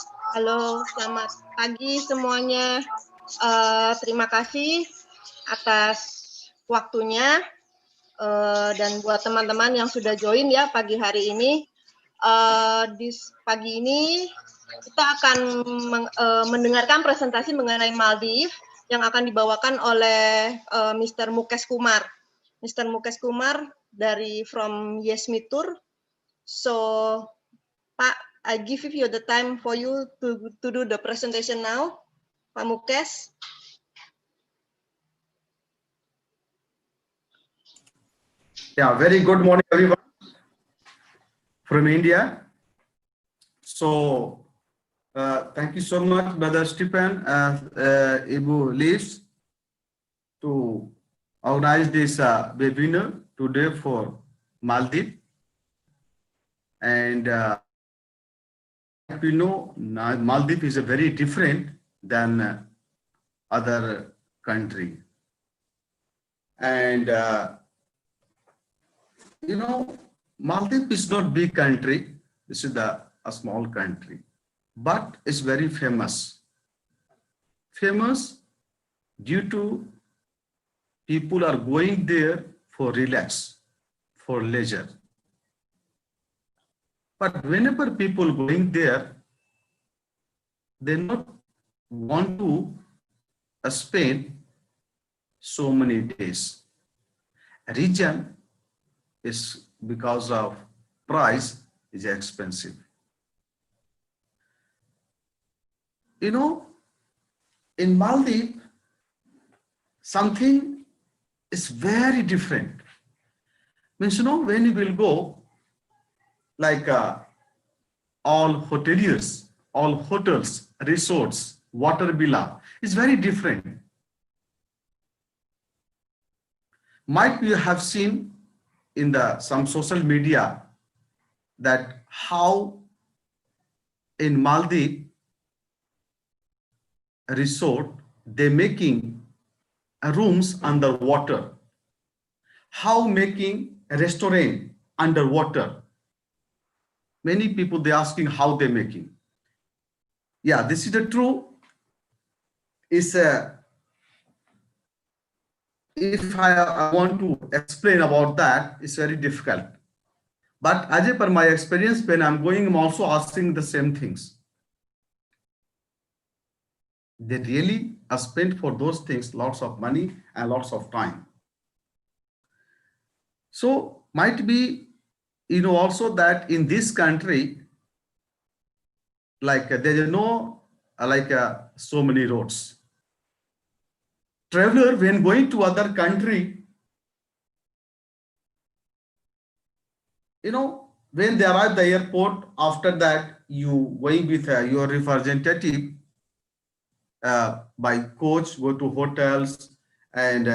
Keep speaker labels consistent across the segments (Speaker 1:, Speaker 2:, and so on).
Speaker 1: Halo, selamat pagi semuanya. Terima kasih atas waktunya dan buat teman-teman yang sudah join ya pagi hari ini. Di pagi ini kita akan mendengarkan presentasi mengenai Maldives yang akan dibawakan oleh Mr. Mukesh Kumar. Mr. Mukesh Kumar dari from Yesmi Tour. So, Pak, I give you the time for you to do the presentation now, Pak Mukesh.
Speaker 2: Yeah, very good morning, everyone from India. So, thank you so much, Brother Stephen, Ibu Liz, to organize this webinar today for Maldives. And we know Maldives is a very different than other country. And Maldives is not big country. This is a small country, but it's very famous. Famous due to people are going there for relax, for leisure. But whenever people going there, they not want to spend so many days. Reason is because of price is expensive. In Maldives, something is very different. Means, when you will go, like all hoteliers, all hotels, resorts, water villa, is very different. Might you have seen in some social media that how in Maldives resort they making rooms underwater, how making a restaurant underwater. Many people they asking how they making. Yeah, this is the true. If I want to explain about that, it's very difficult. But as per my experience, when I'm going, I'm also asking the same things. They really spend for those things lots of money and lots of time. So might be, also that in this country, like there is no so many roads. Traveler when going to other country, when they arrive at the airport, after that you going with your representative by coach, go to hotels and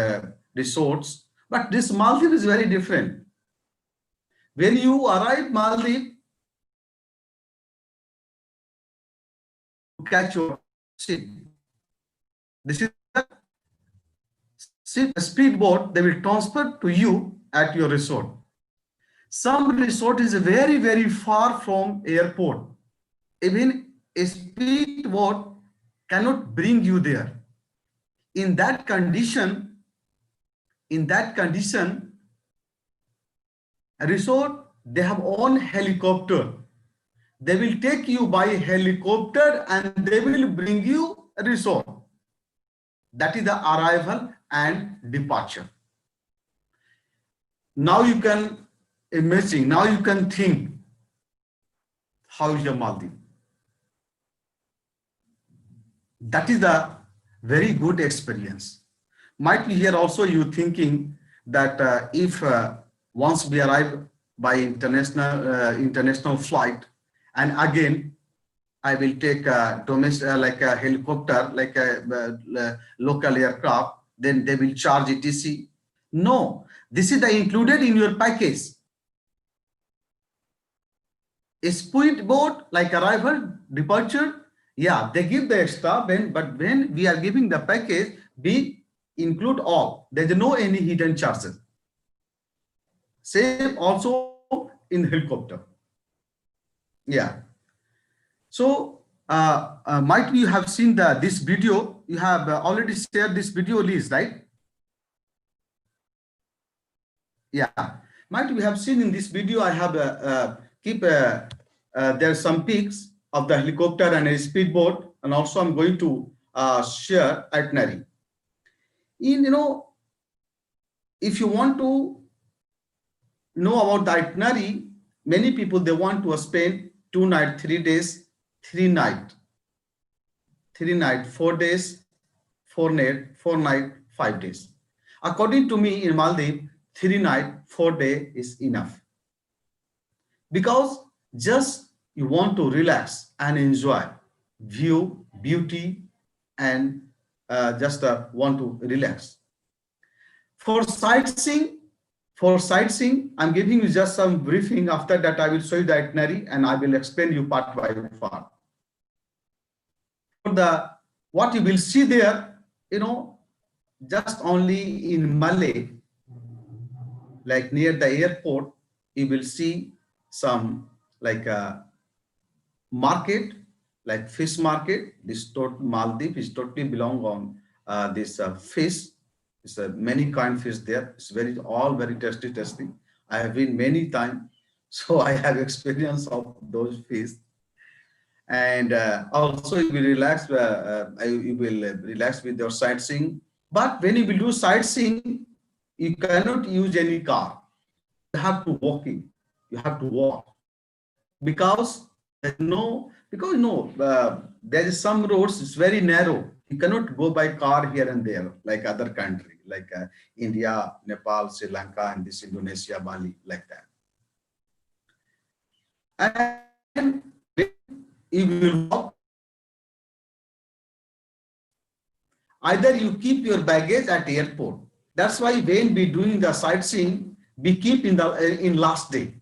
Speaker 2: resorts. But this Maldives is very different. When you arrive Maldives, catch your ship. This is a speedboat. They will transfer to you at your resort. Some resort is very, very far from airport. Even a speedboat cannot bring you there. In that condition, a resort, they have own helicopter. They will take you by helicopter and they will bring you a resort. That is the arrival and departure. Now you can imagine, now you can think, how is your Maldives? That is the very good experience. Might be here also you thinking that if once we arrive by international flight, and again I will take a domestic like a helicopter, like a local aircraft, then they will charge etc. No, this is included in your package. A speedboat like arrival, departure, yeah, they give the extra, but when we are giving the package, we include all. There is no any hidden charges. Same also in helicopter. Yeah. So might be you have seen this video. You have already shared this video, Liz, right? Yeah, might we have seen in this video. I have keep there are some pics of the helicopter and a speedboat, and also I'm going to share itinerary. If you want to know about the itinerary, many people they want to spend 2 night, 3 days, 3 night, 3 night, 4 days, 4 night, 4 night, 5 days. According to me, in Maldives, 3 night, 4 day is enough, because just you want to relax and enjoy view, beauty, and just want to relax. For sightseeing, I'm giving you just some briefing. After that, I will show you the itinerary and I will explain you part by part. For the what you will see there, just only in Malay, like near the airport, you will see some like a market, like fish market. This Maldives is totally belong on this fish. It's many kind fish there. It's all very tasty. I have been many times, so I have experience of those fish. And also you will relax. You will relax with your sightseeing. But when you will do sightseeing, you cannot use any car. You have to walking. You have to walk, because there is some roads. It's very narrow. You cannot go by car here and there like other country, like India, Nepal, Sri Lanka, and this Indonesia, Bali, like that. And you will walk. Either you keep your baggage at airport. That's why when we doing the sightseeing, we keep in last day.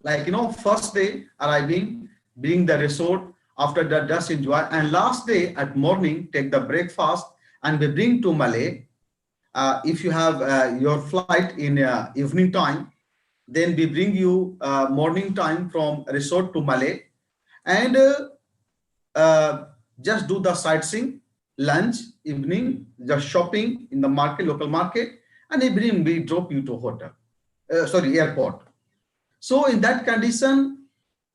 Speaker 2: Like first day arriving, bring the resort. After that, just enjoy. And last day at morning, take the breakfast, and we bring to Malay. If you have your flight in evening time, then we bring you morning time from resort to Malay, and just do the sightseeing, lunch, evening, just shopping in the market, local market, and evening we drop you to hotel, airport. So in that condition,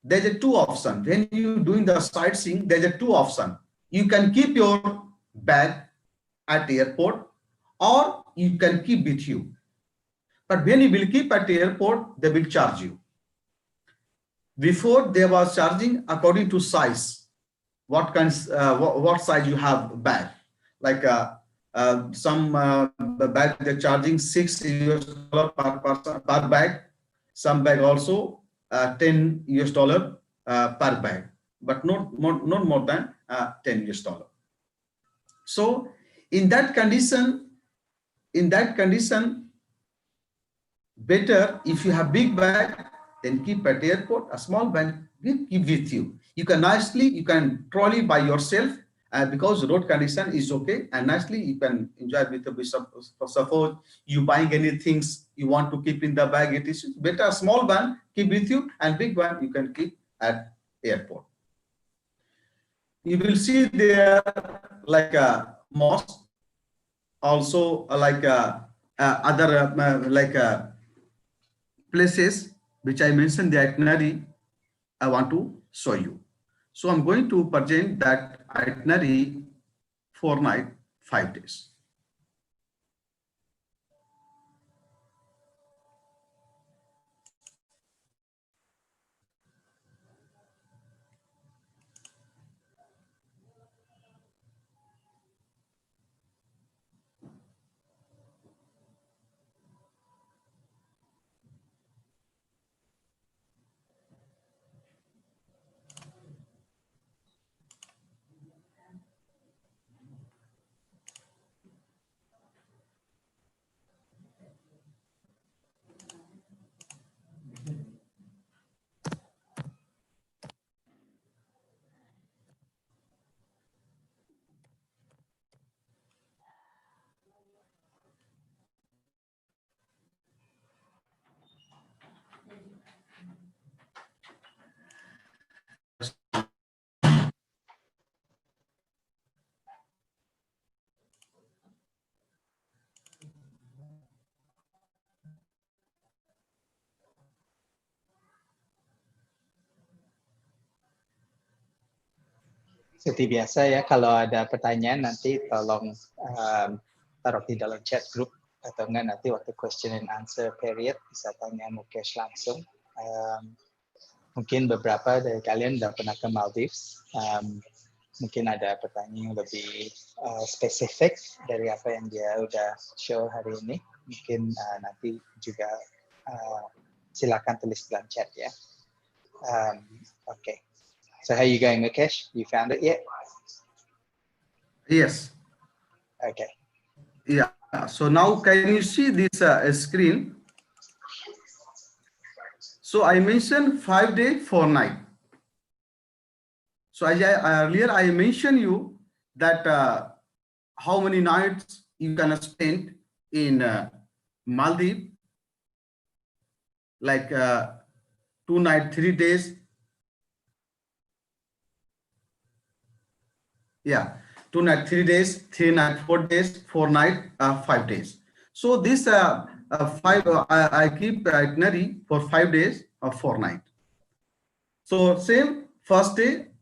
Speaker 2: there's a two option. When you doing the sightseeing, there's a two option. You can keep your bag at the airport, or you can keep with you. But when you will keep at the airport, they will charge you. Before they was charging according to size. What size you have bag? Like some bag they're charging $6 per person per bag. Some bag also $10 per bag, but not more than $10. So in that condition, better if you have big bag, then keep at airport. A small bag, keep with you. You can trolley by yourself, because road condition is okay, and nicely you can enjoy with the suppose you buying any things you want to keep in the bag. It is better a small one keep with you, and big one you can keep at airport. You will see there like a mosque, also like other places which I mentioned the itinerary I want to show you. So I'm going to present that itinerary 4 night, 5 days.
Speaker 3: Seperti biasa ya, kalau ada pertanyaan nanti tolong taruh di dalam chat group atau enggak nanti waktu question and answer period bisa tanya Mukesh langsung. Mungkin beberapa dari kalian udah pernah ke Maldives. Mungkin ada pertanyaan yang lebih spesifik dari apa yang dia udah show hari ini. Mungkin nanti juga silakan tulis dalam chat ya. Okay. So how you going, Mukesh? You found it yet?
Speaker 2: Yes.
Speaker 3: Okay.
Speaker 2: Yeah. So now can you see this screen? So I mentioned 5 day, 4 night. So earlier I mentioned you that how many nights you can spend in Maldives, like 2 nights, 3 days. Yeah, 2 nights, 3 days, 3 nights, 4 days, 4 nights, 5 days. So this I keep itinerary for 5 days or 4 nights. So same first day,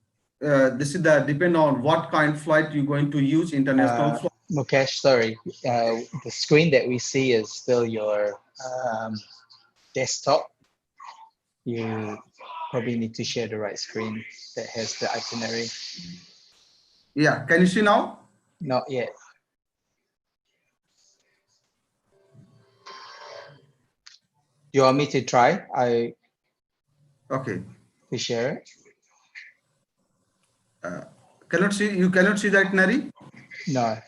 Speaker 2: this is the depend on what kind of flight you're going to use, international flight.
Speaker 3: Mukesh, sorry, the screen that we see is still your desktop. You probably need to share the right screen that has the itinerary.
Speaker 2: Yeah, can you see now?
Speaker 3: Not yet. You want me to try?
Speaker 2: Okay.
Speaker 3: To share it?
Speaker 2: You cannot see the itinerary?
Speaker 3: No.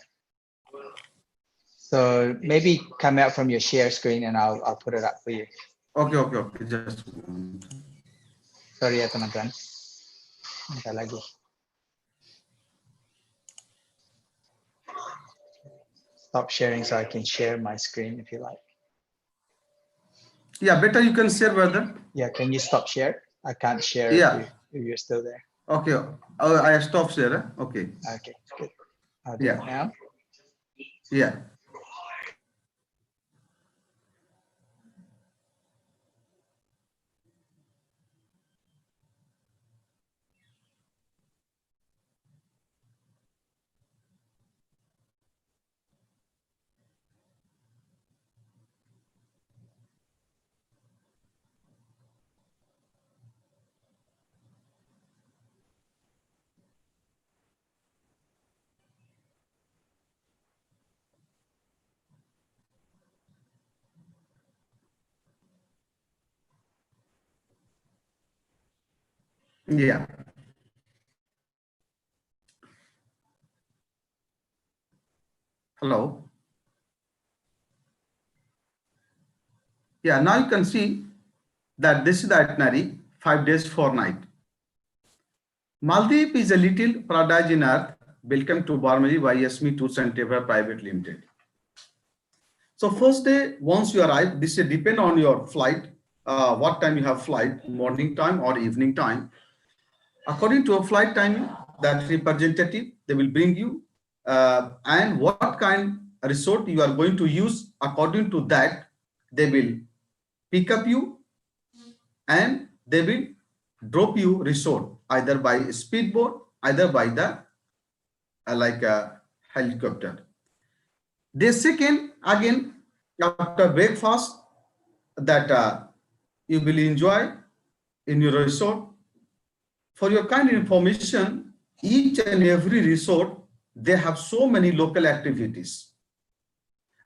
Speaker 3: So maybe come out from your share screen and I'll put it up for you.
Speaker 2: Okay. Just
Speaker 3: Sorry ya teman-teman. Bentar lagi. Stop sharing so I can share my screen if you like.
Speaker 2: yeah, better you can share, brother.
Speaker 3: Yeah, can you stop share? I can't share
Speaker 2: Yeah.
Speaker 3: if you're still there.
Speaker 2: Okay. I stop share. Okay.
Speaker 3: Okay, good. I'll do it now.
Speaker 2: Yeah. Yeah. Hello. Yeah, now you can see that this is the itinerary, 5 days, 4 nights. Maldives is a little paradise in earth. Welcome to Barmaji by Yasmi Tours and Travel Private Limited. So first day, once you arrive, this will depend on your flight, what time you have flight, morning time or evening time. According to a flight time, that representative, they will bring you and what kind of resort you are going to use. According to that, they will pick up you and they will drop you resort either by speedboat, either by the like a helicopter. The second, again, after breakfast, that you will enjoy in your resort. For your kind information, each and every resort, they have so many local activities.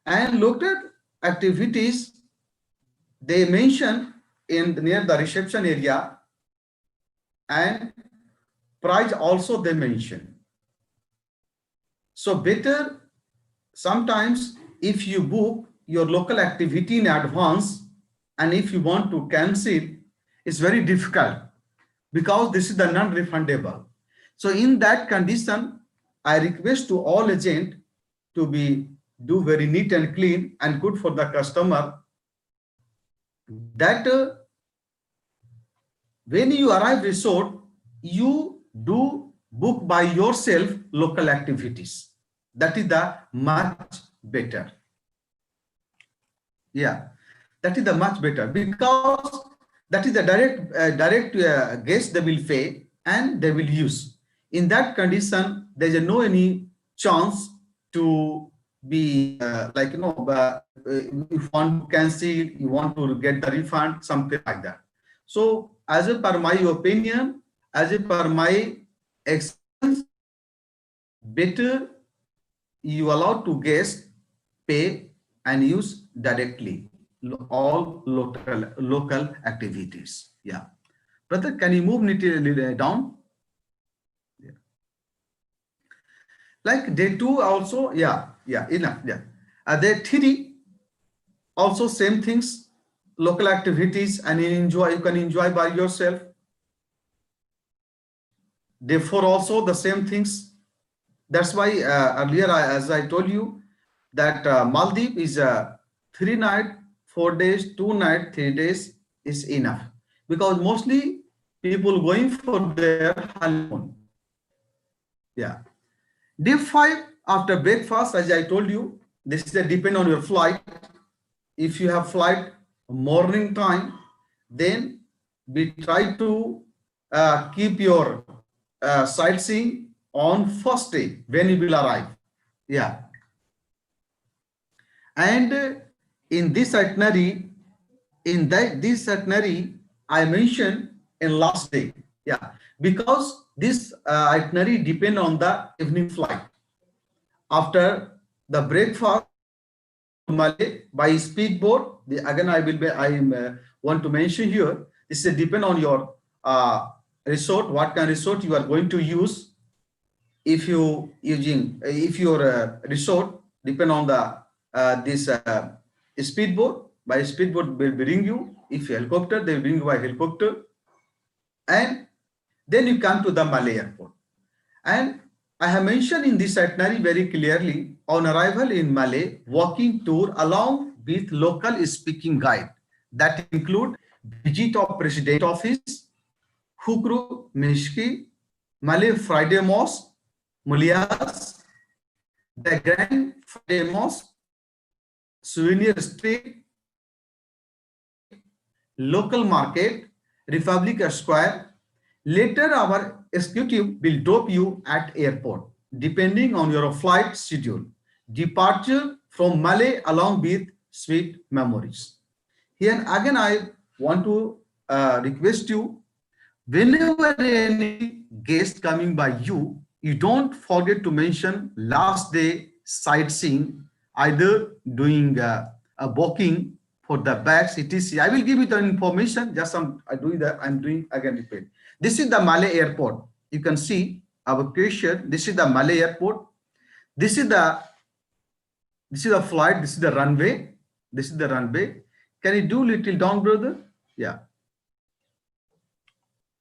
Speaker 2: And local activities, they mention in near the reception area, and price also they mention. So better sometimes if you book your local activity in advance, and if you want to cancel, it's very difficult because this is the non-refundable. So in that condition, I request to all agent to do very neat and clean and good for the customer, that when you arrive resort, you do book by yourself local activities. That is the much better. Yeah, that is the much better because that is the direct guest they will pay and they will use. in that condition, there is no any chance to be like, you know, if you want to cancel, you want to get the refund, something like that. So as per my opinion, as per my experience, better you allow to guests pay and use directly all local activities. Yeah. Brother, can you move it down? Yeah. Like day two also, yeah, enough, yeah. Day three also same things, local activities, and you can enjoy by yourself. Day four also the same things. That's why earlier, as I told you, that Maldives is 3 night, 4 days, 2 night, 3 days is enough, because mostly people going for their honeymoon. Yeah. Day 5 after breakfast, as I told you, this is a depend on your flight. If you have flight morning time, then we try to keep your sightseeing on first day when you will arrive. Yeah. And in this itinerary, this itinerary, I mentioned in last day. Yeah, because this itinerary depend on the evening flight. After the breakfast, Malay by speedboat. Again, want to mention here. This is depend on your resort. What kind of resort you are going to use? If your resort depend on the this speedboat. By speedboat will bring you. If helicopter, they will bring you by helicopter, and then you come to the Malay airport. And I have mentioned in this itinerary very clearly, on arrival in Malay, walking tour along with local speaking guide that include visit of President Office, Hukru Mishki, Malay Friday Mosque, Mulias, the Grand Friday Mosque, Souvenir Street, local market, Republic Square. Later, our executive will drop you at airport, depending on your flight schedule. Departure from Malay along with sweet memories. Here again, I want to request you, whenever any guest coming by you, you don't forget to mention last day sightseeing, either doing a walking for the bags, etc. I will give you the information. Just I'm doing again repeat. This is the Malay airport. You can see our question. This is the Malay airport. This is the flight. This is the runway. This is the runway. Can you do little down, brother? Yeah.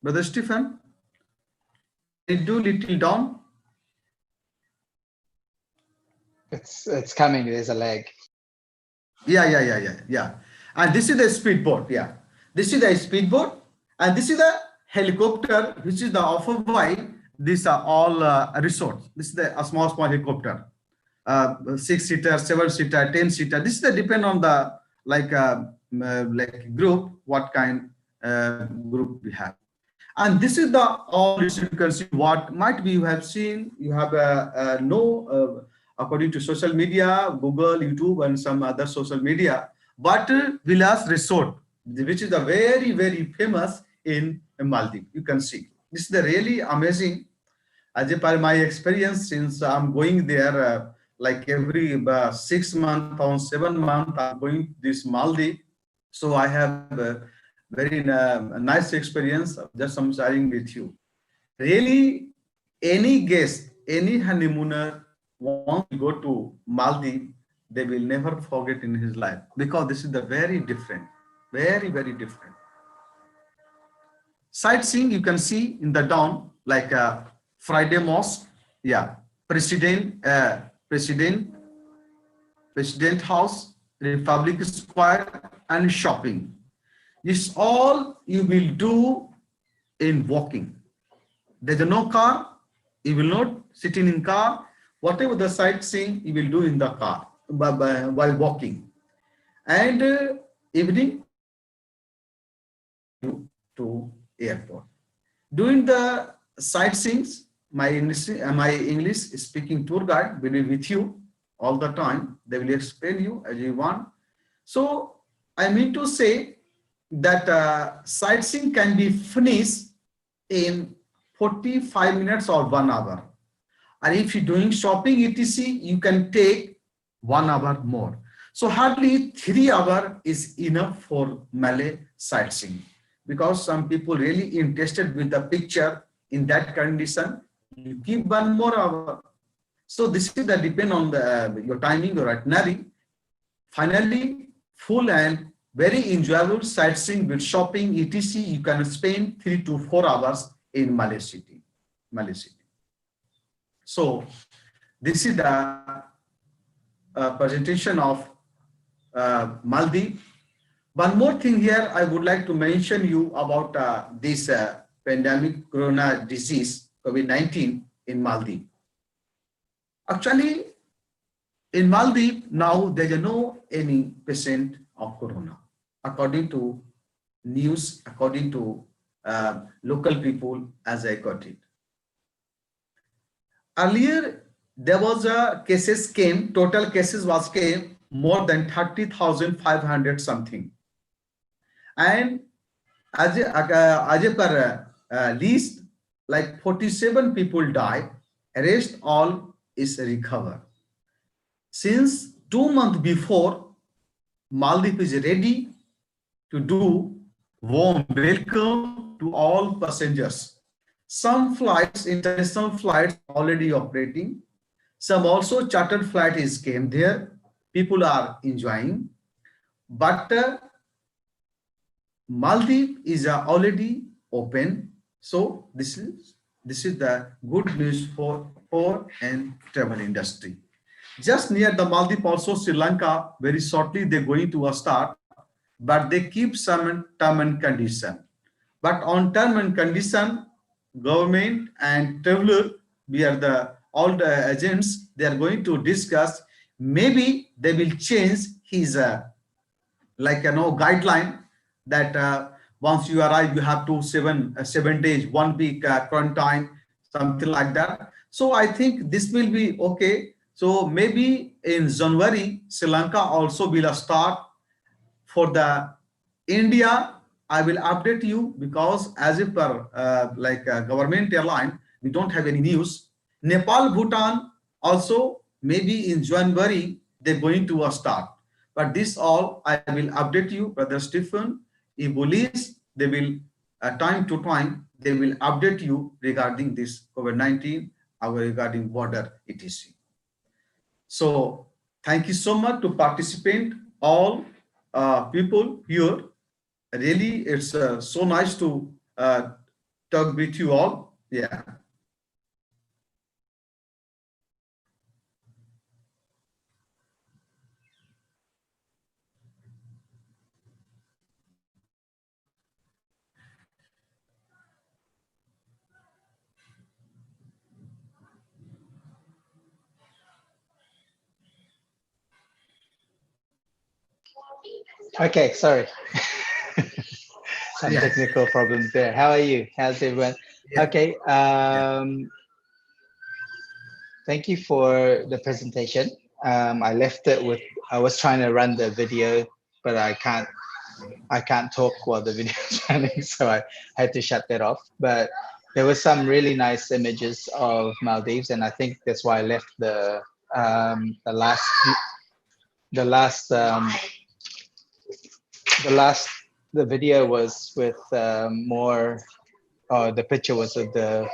Speaker 2: Brother Stephen, can you do little down?
Speaker 3: It's coming. There's a lag.
Speaker 2: Yeah. And this is the speedboat. Yeah. This is the speedboat, and this is the helicopter, which is the offered by these are all resorts. This is the small helicopter, 6-seater, 7-seater, 10-seater. This is the depend on the like group, what kind group we have. And this is the all you can see what might be you have seen. You have according to social media, Google, YouTube, and some other social media. But Villas Resort, which is the very, very famous in Maldives. You can see this is the really amazing. As per my experience, since I'm going there like every 6 months or 7 months, I'm going this Maldives. So I have a very nice experience. Just I'm sharing with you. Really, any guest, any honeymooner wants to go to Maldives, they will never forget in his life, because this is the very different, very, very different. Sightseeing, you can see in the down, like Friday Mosque, yeah, President House, Republic Square, and shopping. This all you will do in walking. There's no car, you will not sit in car. Whatever the sightseeing, you will do in the car while walking. And evening to airport. During the sightseeing, my English speaking tour guide will be with you all the time. They will explain you as you want. So I mean to say that sightseeing can be finished in 45 minutes or 1 hour. And if you're doing shopping etc, you can take 1 hour more. So hardly 3 hours is enough for Malay sightseeing, because some people really interested with the picture. In that condition, you keep 1 more hour. So this is the depend on the your timing, your itinerary. Finally, full and very enjoyable sightseeing with shopping etc, you can spend 3 to 4 hours in Malay city. Malay city. So this is the presentation of Maldives. One more thing here, I would like to mention you about this pandemic corona disease, COVID-19 in Maldives. Actually, in Maldives now there is no any patient of corona, according to news, according to local people as I got it. Earlier, there was a cases came, total cases was came more than 30,500 something. And as a per least, like 47 people died, rest all is recovered. Since 2 months before, Maldives is ready to do warm welcome to all passengers. Some flights, international flights already operating. Some also chartered flight is came there. People are enjoying. But Maldives is already open. So this is the good news for and travel industry. Just near the Maldives, also Sri Lanka, very shortly they're going to start, but they keep some term and condition. But on term and condition, government and traveler, we are all the agents, they are going to discuss. Maybe they will change his guideline that once you arrive, you have to 7 days, 1 week quarantine, something like that. So I think this will be okay. So maybe in January, Sri Lanka also will start. For the India, I will update you, because as if per government airline, we don't have any news. Nepal, Bhutan also maybe in January they're going to start. But this all I will update you, Brother Stephen. If police, they will time to time they will update you regarding this COVID-19 or regarding border etc. So thank you so much to participate all people here. Really, it's so nice to talk with you all. Yeah.
Speaker 3: Okay, sorry. Some
Speaker 2: Yes.
Speaker 3: technical problems there. How are you? How's everyone?
Speaker 2: Yeah.
Speaker 3: Okay. Thank you for the presentation. I left it with, I was trying to run the video, but I can't talk while the video is running, so I had to shut that off. But there were some really nice images of Maldives, and I think that's why I left the the video was with more. The picture was of the.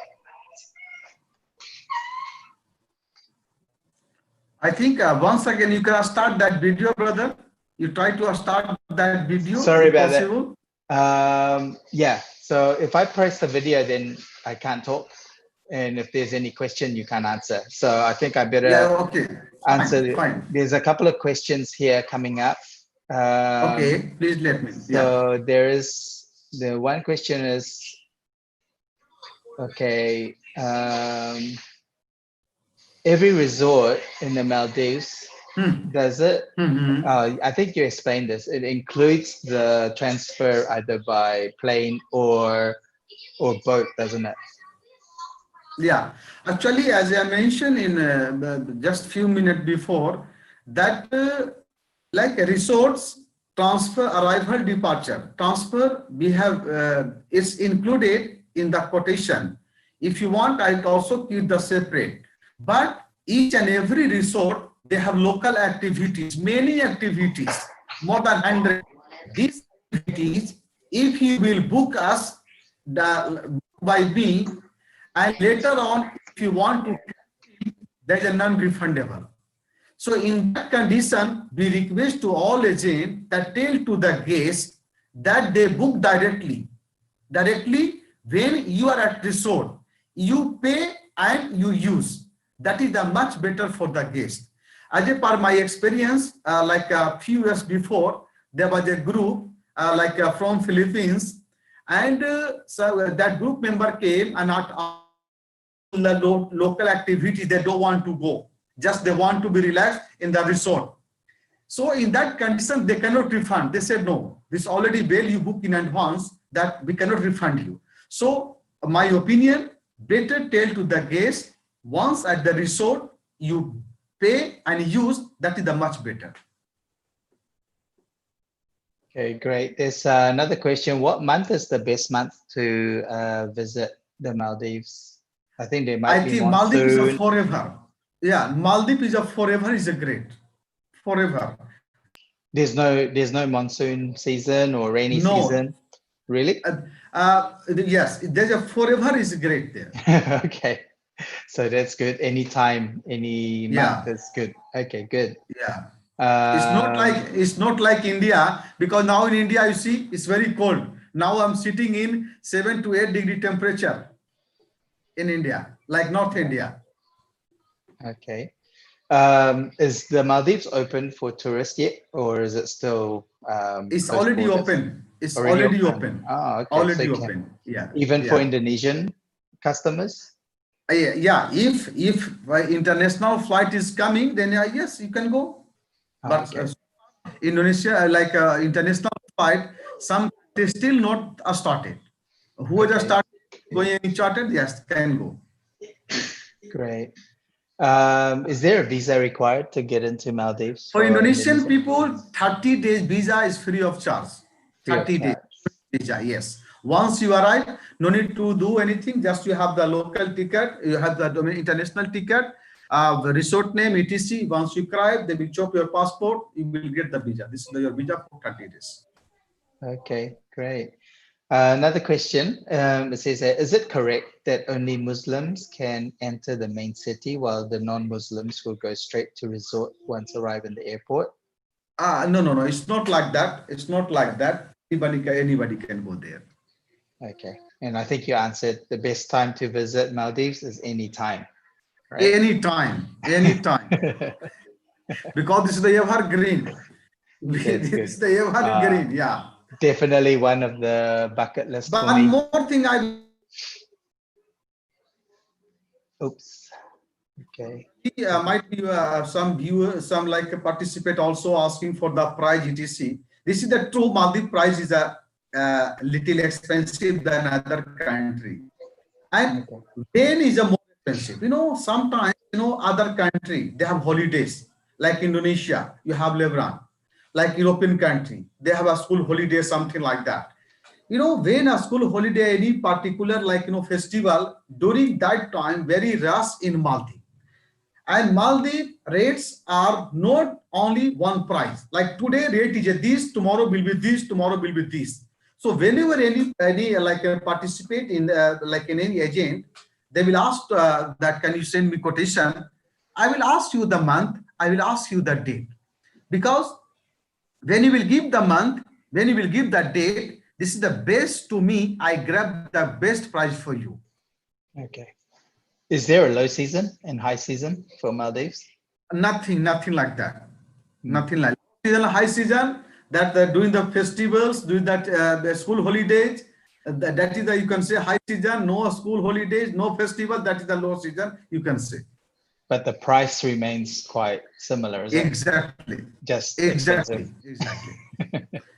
Speaker 2: I think once again you can start that video, brother. You try to start that video.
Speaker 3: Sorry
Speaker 2: if
Speaker 3: about
Speaker 2: possible.
Speaker 3: that. Yeah. So if I press the video, then I can't talk, and if there's any question, you can't answer. So I think I better
Speaker 2: Okay.
Speaker 3: answer.
Speaker 2: Fine.
Speaker 3: There's a couple of questions here coming up.
Speaker 2: Okay. Please let me.
Speaker 3: So there is the one question is, okay. Every resort in the Maldives, does it? I think you explained this. It includes the transfer either by plane or boat, doesn't it?
Speaker 2: Yeah, actually, as I mentioned in just few minutes before, that like resorts transfer, arrival, departure, transfer, we have is included in the quotation. If you want, I also keep the separate. But each and every resort, they have local activities, many activities, more than 100. These activities, if you will book us by me, and later on, if you want to, there's a non-refundable. So in that condition, we request to all agents that tell to the guest that they book directly. Directly, when you are at resort, you pay and you use. That is the much better for the guest. As a per my experience, like a few years before, there was a group from Philippines, and so that group member came and the local activity, they don't want to go, just they want to be relaxed in the resort. So in that condition, they cannot refund. They said, no, this already bail you book in advance, that we cannot refund you. So my opinion, better tell to the guest, once at the resort, you pay and use, that is the much better.
Speaker 3: Okay, great. There's another question. What month is the best month to visit the Maldives? I think there might
Speaker 2: I
Speaker 3: be
Speaker 2: think Maldives is a
Speaker 3: monsoon.
Speaker 2: forever. Yeah, Maldives is a forever, is a great. Forever.
Speaker 3: There's no monsoon season or rainy
Speaker 2: No.
Speaker 3: season. Really?
Speaker 2: Yes, there's a forever is great there.
Speaker 3: Okay. So that's good. Anytime, any month
Speaker 2: Yeah,
Speaker 3: is good. Okay, good.
Speaker 2: yeah. It's not like India, because now in India you see it's very cold. Now I'm sitting in 7 to 8 degree temperature in India, like North India.
Speaker 3: Okay. Is the Maldives open for tourists yet, or is it still
Speaker 2: It's
Speaker 3: closed
Speaker 2: already
Speaker 3: borders?
Speaker 2: open. It's
Speaker 3: Already
Speaker 2: already
Speaker 3: open.
Speaker 2: open.
Speaker 3: Oh, okay. So
Speaker 2: Already
Speaker 3: you can,
Speaker 2: open. Yeah,
Speaker 3: even for
Speaker 2: yeah.
Speaker 3: Indonesian customers?
Speaker 2: Yeah, if international flight is coming, then yes, you can go.
Speaker 3: Oh,
Speaker 2: But
Speaker 3: okay.
Speaker 2: Indonesia, like international flight, some they still not started. Who just
Speaker 3: Okay,
Speaker 2: started going chartered, yes, can go.
Speaker 3: great. Is there a visa required to get into Maldives
Speaker 2: For
Speaker 3: for
Speaker 2: Indonesian
Speaker 3: Indonesia?
Speaker 2: people, 30 days visa is free of charge.
Speaker 3: Free of
Speaker 2: 30 days
Speaker 3: charge.
Speaker 2: visa, yes. Once you arrive, no need to do anything. Just you have the local ticket, you have the international ticket, the resort name, etc. Once you arrive, they will chop your passport. You will get the visa. This is your visa for 30 days.
Speaker 3: Okay, great. Another question. It says, is it correct that only Muslims can enter the main city while the non-Muslims will go straight to resort once arrive in the airport?
Speaker 2: No. It's not like that. It's not like that. Anybody can go there.
Speaker 3: Okay. And I think you answered the best time to visit Maldives is any time, right?
Speaker 2: Anytime. Because this is the evergreen.
Speaker 3: That's
Speaker 2: This
Speaker 3: good.
Speaker 2: is the evergreen, yeah.
Speaker 3: Definitely one of the bucket list for
Speaker 2: But
Speaker 3: me.
Speaker 2: more thing
Speaker 3: Oops. Okay.
Speaker 2: might be some viewers, some like a participant also asking for the price etc. This is the true. Maldives price is a little expensive than other country, and
Speaker 3: Okay.
Speaker 2: then is a more expensive. Sometimes other country they have holidays, like Indonesia you have Lebanon, like European country they have a school holiday, something like that. When a school holiday, any particular like festival, during that time very rush in Maldives. And Maldives rates are not only one price. Like today rate is this, tomorrow will be this, tomorrow will be this. So whenever any like participate in like in any agent, they will ask that can you send me quotation? I will ask you the month. I will ask you the date, because when you will give the month, when you will give the date, this is the best to me. I grab the best price for you.
Speaker 3: Okay. Is there a low season and high season for Maldives?
Speaker 2: Nothing like that. Nothing like season, high season, that during the festivals, during that the school holidays, that is the, you can say high season. No school holidays, no festival, that is the low season, you can say.
Speaker 3: But the price remains quite similar, is it?
Speaker 2: Exactly.
Speaker 3: Just expensive.
Speaker 2: Exactly.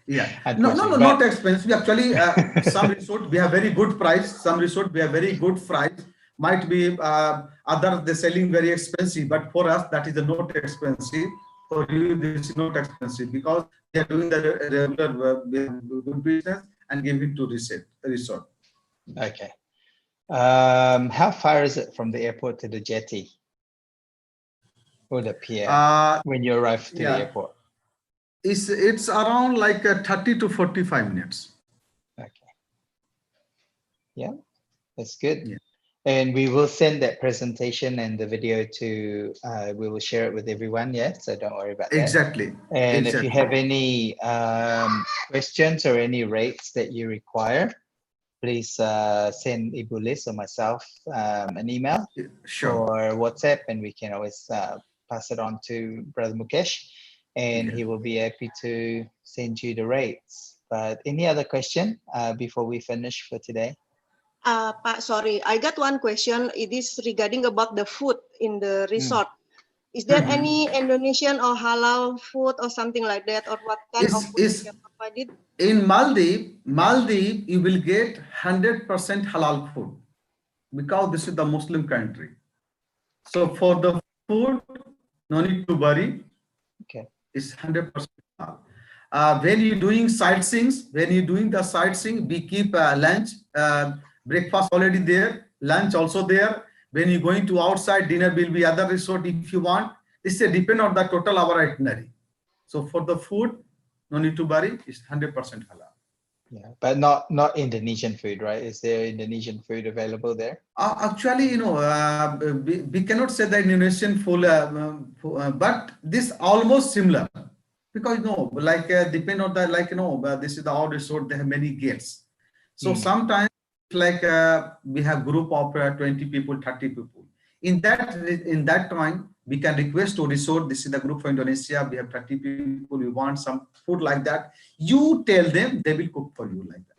Speaker 2: Yeah. No,
Speaker 3: Unfortunately,
Speaker 2: not expensive. Actually, some resort we have very good price. Some resort we have very good price. Might be others they're selling very expensive, but for us that is not expensive. For you, this is not expensive because we are doing the regular good business and giving to resort.
Speaker 3: Okay. How far is it from the airport to the jetty or the pier when you arrive to the
Speaker 2: Yeah,
Speaker 3: airport?
Speaker 2: it's around like 30 to 45 minutes.
Speaker 3: Okay. Yeah, that's good.
Speaker 2: Yeah.
Speaker 3: And we will send that presentation and the video to, we will share it with everyone. Yeah, so don't worry about that.
Speaker 2: Exactly.
Speaker 3: And if you
Speaker 2: Exactly.
Speaker 3: have any questions or any rates that you require, please send Ibu Liz or myself an email
Speaker 2: Sure.
Speaker 3: or WhatsApp, and we can always pass it on to Brother Mukesh, and
Speaker 2: Yeah.
Speaker 3: he will be happy to send you the rates. But any other question before we finish for today?
Speaker 1: Pak, sorry, I got one question. It is regarding about the food in the resort. Is there any Indonesian or halal food or something like that, or what kind of food
Speaker 2: Is
Speaker 1: you can provide?
Speaker 2: in Maldives, you will get 100% halal food because this is the Muslim country. So for the food, no need to worry.
Speaker 3: Okay.
Speaker 2: It's 100% halal. When you're doing sightseeing, we keep lunch, breakfast already there, lunch also there. When you're going to outside, dinner will be other resort if you want. This depend on the total our itinerary. So for the food, no need to worry. It's 100% halal.
Speaker 3: Yeah, but not Indonesian food, right? Is there Indonesian food available there?
Speaker 2: Actually, we cannot say that Indonesian full, but this almost similar because like depend on the this is the old resort. They have many gates, so sometimes like we have group of 20 people, 30 people. In that time, we can request to resort. This is the group for Indonesia. We have 30 people. We want some food like that. You tell them, they will cook for you like that.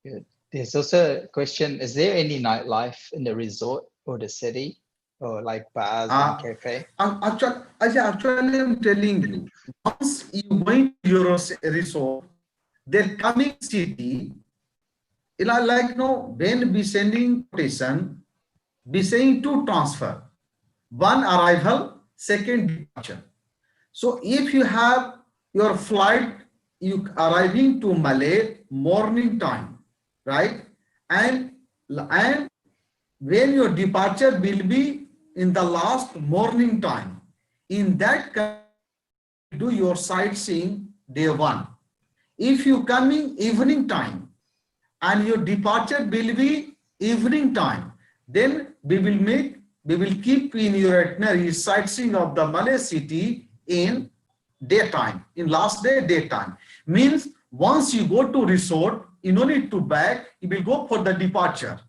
Speaker 3: Good. There's also a question, is there any nightlife in the resort or the city or like bars and cafe?
Speaker 2: Actually, I'm telling you, once you going to your resort, their coming city, when we sending quotation, we saying to transfer, one arrival, second departure. So if you have your flight, you arriving to Malay morning time, right? And when your departure will be in the last morning time, in that do your sightseeing day one. If you coming evening time and your departure will be evening time, then we will keep in your itinerary sightseeing of the Malay city in daytime, in last day daytime. Means once you go to resort, you don't need to back, you will go for the departure.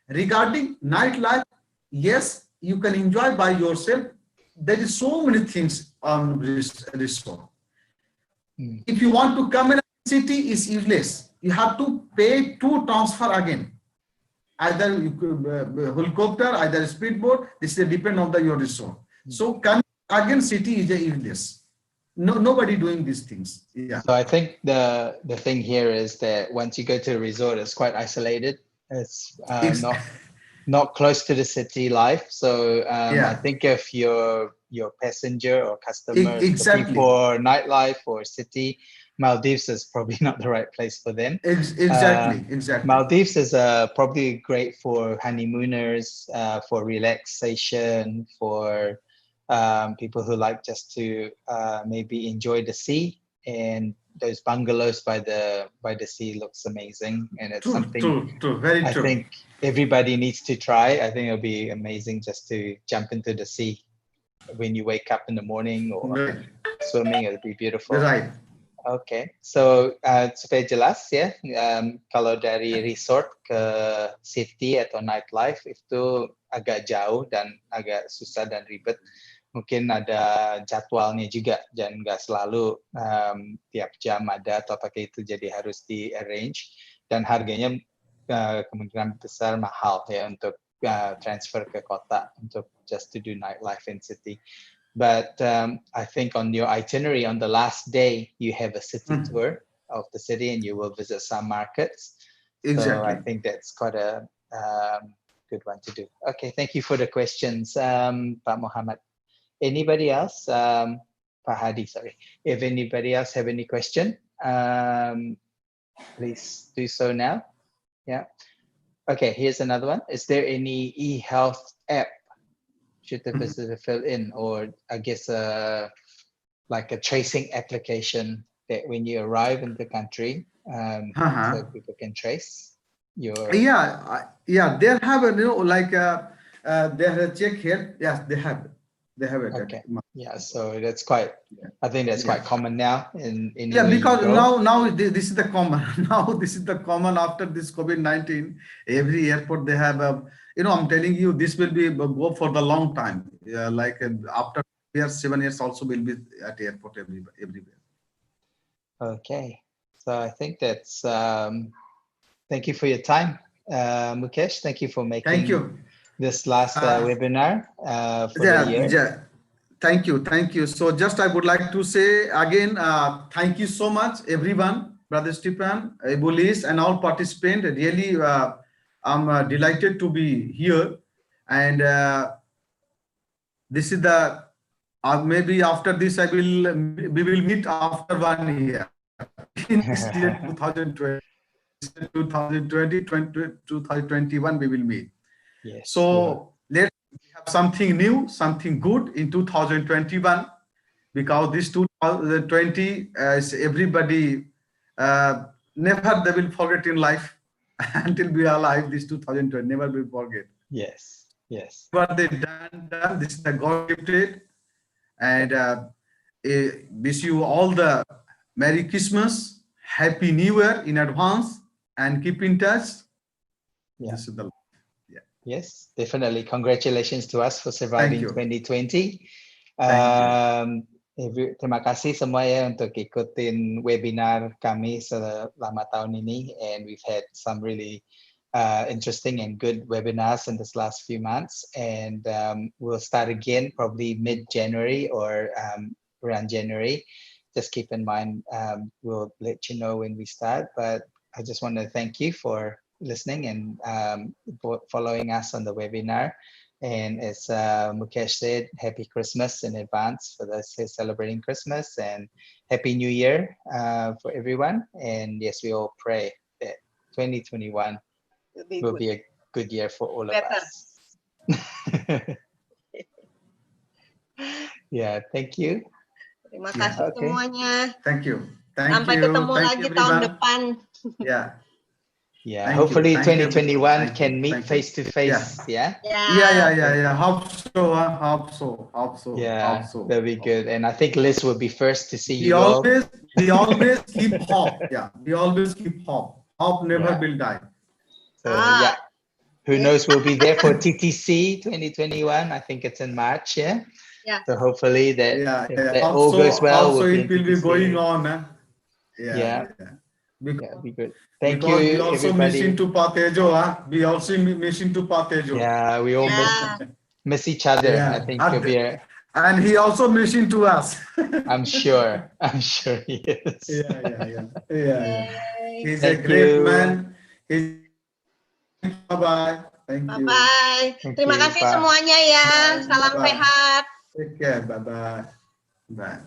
Speaker 2: Regarding nightlife, yes, you can enjoy by yourself. There is so many things on resort. If you want to come in a city, is useless. You have to pay to transfer again. Either helicopter, either speedboat. This will depend on your resort. So coming again city is useless. Nobody doing these things. Yeah.
Speaker 3: So I think the thing here is that once you go to a resort, it's quite isolated. It's not close to the city life. So I think if your passenger or customer is looking for nightlife or city, Maldives is probably not the right place for them.
Speaker 2: Exactly.
Speaker 3: Maldives is probably great for honeymooners, for relaxation, for people who like just to maybe enjoy the sea, and those bungalows by the sea looks amazing, and it's something
Speaker 2: very
Speaker 3: I
Speaker 2: true.
Speaker 3: think everybody needs to try. I think it'll be amazing just to jump into the sea when you wake up in the morning or swimming. It'll be beautiful.
Speaker 2: Right.
Speaker 3: Okay, so supaya jelas ya, kalau dari resort ke city atau nightlife itu agak jauh dan agak susah dan ribet. Mungkin ada jadwalnya juga dan nggak selalu tiap jam ada atau pakai itu, jadi harus di arrange, dan harganya kemungkinan besar mahal ya untuk transfer ke kota untuk just to do nightlife in city. But I think on your itinerary on the last day you have a city tour of the city and you will visit some markets.
Speaker 2: Exactly.
Speaker 3: So I think that's quite a good one to do. Okay, thank you for the questions, Pak Muhammad. Anybody else? Pak Hadi, sorry. If anybody else have any question, please do so now. Yeah. Okay, here's another one. Is there any e-health app should the visitor fill in, or I guess like a tracing application that when you arrive in the country, so people can trace your...
Speaker 2: Yeah, they have a, like they have a check here. Yes, they have it.
Speaker 3: Okay. Yeah, so that's quite, I think that's quite common now in
Speaker 2: Yeah,
Speaker 3: anywhere you
Speaker 2: because
Speaker 3: go.
Speaker 2: now this is the common. Now this is the common after this COVID-19. Every airport they have a, I'm telling you, this will be go for the long time. Yeah, like after years, 7 years also will be at airport everywhere.
Speaker 3: Okay, so I think that's, thank you for your time, Mukesh. Thank you for making
Speaker 2: Thank you.
Speaker 3: this last webinar for the year.
Speaker 2: Yeah. Thank you. So just I would like to say again, thank you so much, everyone, Brother Stephen, Ebulis, and all participants. Really, I'm delighted to be here. And this is the, maybe after this, we will meet after 1 year. In this year, 2020, 2021, we will meet.
Speaker 3: Yes.
Speaker 2: So let's have something new, something good in 2021, because this 2020 is everybody never they will forget in life until we are alive. This 2020 never will forget.
Speaker 3: Yes.
Speaker 2: What they done, this is the God gifted, and wish you all the Merry Christmas, Happy New Year in advance, and keep in touch.
Speaker 3: Yeah.
Speaker 2: This is the
Speaker 3: Yes, definitely. Congratulations to us for surviving 2020. Terima kasih semua ya untuk ikutin webinar kami selama tahun ini, and we've had some really interesting and good webinars in this last few months, and we'll start again probably mid-January or around January. Just keep in mind, we'll let you know when we start, but I just want to thank you for listening and following us on the webinar. And as Mukesh said, Happy Christmas in advance for those who are celebrating Christmas, and Happy New Year for everyone. And yes, we all pray that 2021 will be a good year for all of us. Yeah, thank you.
Speaker 1: Terima kasih semuanya.
Speaker 2: Thank you.
Speaker 1: Sampai ketemu lagi tahun depan.
Speaker 3: Yeah, hopefully 2021 can meet face to face. Yeah.
Speaker 2: Hope so.
Speaker 3: Yeah, that'll be good. And I think Liz will be first to see you.
Speaker 2: We always keep hope. Yeah, we always keep hope. Hope never will die.
Speaker 3: So yeah, who knows? We'll be there for TTC 2021. I think it's in March. Yeah. So hopefully that all goes well.
Speaker 2: Also, it will be going on.
Speaker 3: Yeah, be good. Thank
Speaker 2: because
Speaker 3: you,
Speaker 2: we also
Speaker 3: everybody.
Speaker 2: mission to Patejo. We also mission to Patejo.
Speaker 3: Yeah, we all miss each other.
Speaker 2: Yeah.
Speaker 3: I think it'll be
Speaker 2: and he also mission to us.
Speaker 3: I'm sure he is.
Speaker 2: Yeah. He's a great man. Bye-bye. Thank you.
Speaker 1: Bye-bye. Terima kasih semuanya ya. Salam sehat.
Speaker 2: Take care. Bye-bye. Bye.